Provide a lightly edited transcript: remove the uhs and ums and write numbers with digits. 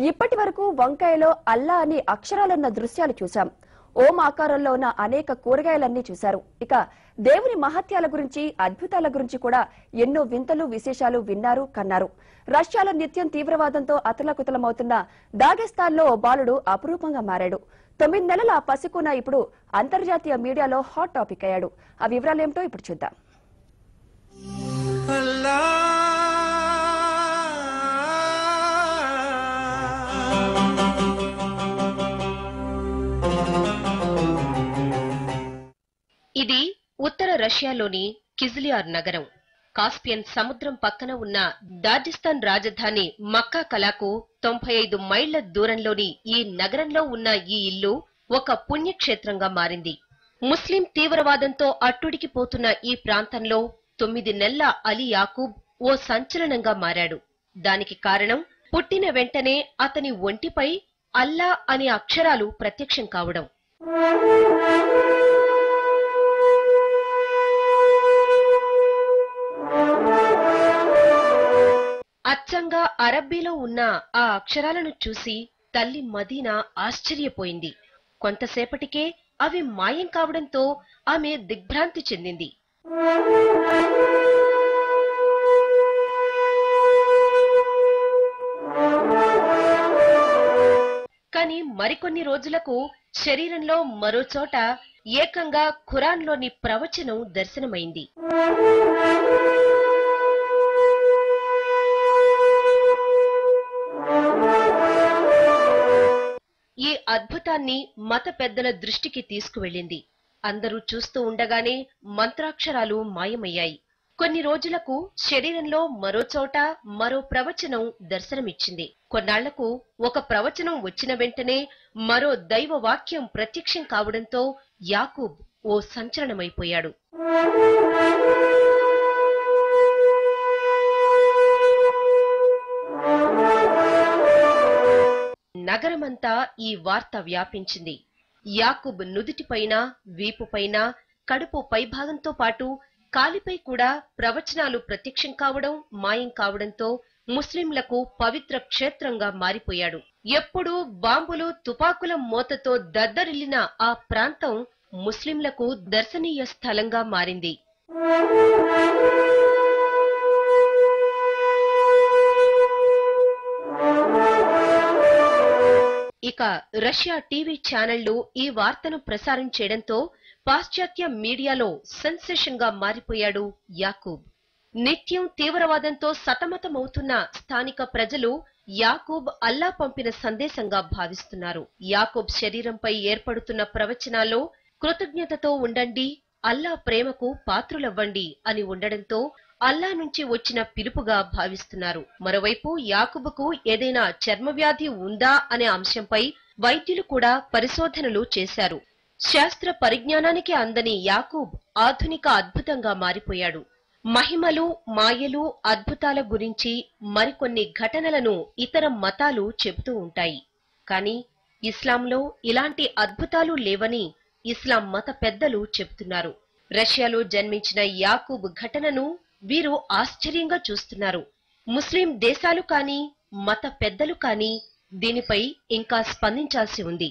ఇప్పటి వరకు వంకాయలో అల్లా అని అక్షరాలున్న దృశ్యాలు చూశాం. ఓం ఆకారంలో ఉన్న అనేక కూరగాయలన్నీ చూశారు. ఇక దేవుని మహత్యాల గురించి, అద్భుతాల గురించి కూడా ఎన్నో వింతలు, విశేషాలు విన్నారు, కన్నారు. రష్యాలో నిత్యం తీవ్రవాదంతో అతలకుతలమవుతున్న దాగెస్తాన్లో ఓ బాలుడు అపురూపంగా మారాడు. 9 నెలల ఆ పసికూన ఇప్పుడు అంతర్జాతీయ మీడియాలో హాట్ టాపిక్ అయ్యాడు. ఆ వివరాలేమిటో ఇప్పుడు చూద్దాం. ఇది ఉత్తర రష్యాలోని కిజ్లియార్ నగరం. కాస్పియన్ సముద్రం పక్కన ఉన్న దాజిస్తాన్ రాజధాని మక్కా కలాకు 95 మైళ్ల దూరంలోని ఈ నగరంలో ఉన్న ఈ ఇల్లు ఒక పుణ్యక్షేత్రంగా మారింది. ముస్లిం తీవ్రవాదంతో అట్టుడికిపోతున్న ఈ ప్రాంతంలో 9 నెలల అలీ యాకూబ్ ఓ సంచలనంగా మారాడు. దానికి కారణం పుట్టిన వెంటనే అతని ఒంటిపై అల్లా అనే అక్షరాలు ప్రత్యక్షం కావడం. అచ్చంగా అరబ్బీలో ఉన్న ఆ అక్షరాలను చూసి తల్లి మదీనా ఆశ్చర్యపోయింది. కొంతసేపటికే అవి మాయం కావడంతో ఆమె దిగ్భ్రాంతి చెందింది. కాని మరికొన్ని రోజులకు శరీరంలో మరోచోట ఏకంగా ఖురాన్లోని ప్రవచనం దర్శనమైంది. ఈ అద్భుతాన్ని మత పెద్దల దృష్టికి తీసుకువెళ్లింది. అందరూ చూస్తూ ఉండగానే మంత్రాక్షరాలు మాయమయ్యాయి. కొన్ని రోజులకు శరీరంలో మరోచోట మరో ప్రవచనం దర్శనమిచ్చింది. కొన్నాళ్లకు ఒక ప్రవచనం వచ్చిన వెంటనే మరో దైవ వాక్యం ప్రత్యక్షం కావడంతో యాకూబ్ ఓ సంచలనమైపోయాడు. నగరమంతా ఈ వార్త వ్యాపించింది. యాకూబ్ నుదిటిపైన, వీపుపైన, కడుపు పైభాగంతో పాటు కాలిపై కూడా ప్రవచనాలు ప్రత్యక్షం కావడం, మాయం కావడంతో ముస్లింలకు పవిత్ర క్షేత్రంగా మారిపోయాడు. ఎప్పుడూ బాంబులు, తుపాకుల మోతతో దద్దరిల్లిన ఆ ప్రాంతం ముస్లింలకు దర్శనీయ స్థలంగా మారింది. ఇక రష్యా టీవీ ఛానళ్లు ఈ వార్తను ప్రసారం చేయడంతో పాశ్చాత్య మీడియాలో సెన్సేషన్ గా మారిపోయాడు యాకూబ్. నిత్యం తీవ్రవాదంతో సతమతమవుతున్న స్థానిక ప్రజలు యాకూబ్ అల్లా పంపిన సందేశంగా భావిస్తున్నారు. యాకూబ్ శరీరంపై ఏర్పడుతున్న ప్రవచనాల్లో కృతజ్ఞతతో ఉండండి, అల్లా ప్రేమకు పాత్రులవ్వండి అని ఉండడంతో అల్లా నుంచి వచ్చిన పిలుపుగా భావిస్తున్నారు. మరోవైపు యాకూబుకు ఏదైనా చర్మవ్యాధి ఉందా అనే అంశంపై వైద్యులు కూడా పరిశోధనలు చేశారు. శాస్త్ర పరిజ్ఞానానికి అందని యాకూబ్ ఆధునిక అద్భుతంగా మారిపోయాడు. మహిమలు, మాయలు, అద్భుతాల గురించి మరికొన్ని ఘటనలను ఇతర మతాలు చెబుతూ ఉంటాయి. కానీ ఇస్లాంలో ఇలాంటి అద్భుతాలు లేవని ఇస్లాం మత పెద్దలు చెబుతున్నారు. రష్యాలో జన్మించిన యాకూబ్ ఘటనను వీరు ఆశ్చర్యంగా చూస్తున్నారు. ముస్లిం దేశాలు కానీ, మత పెద్దలు కానీ దీనిపై ఇంకా స్పందించాల్సి ఉంది.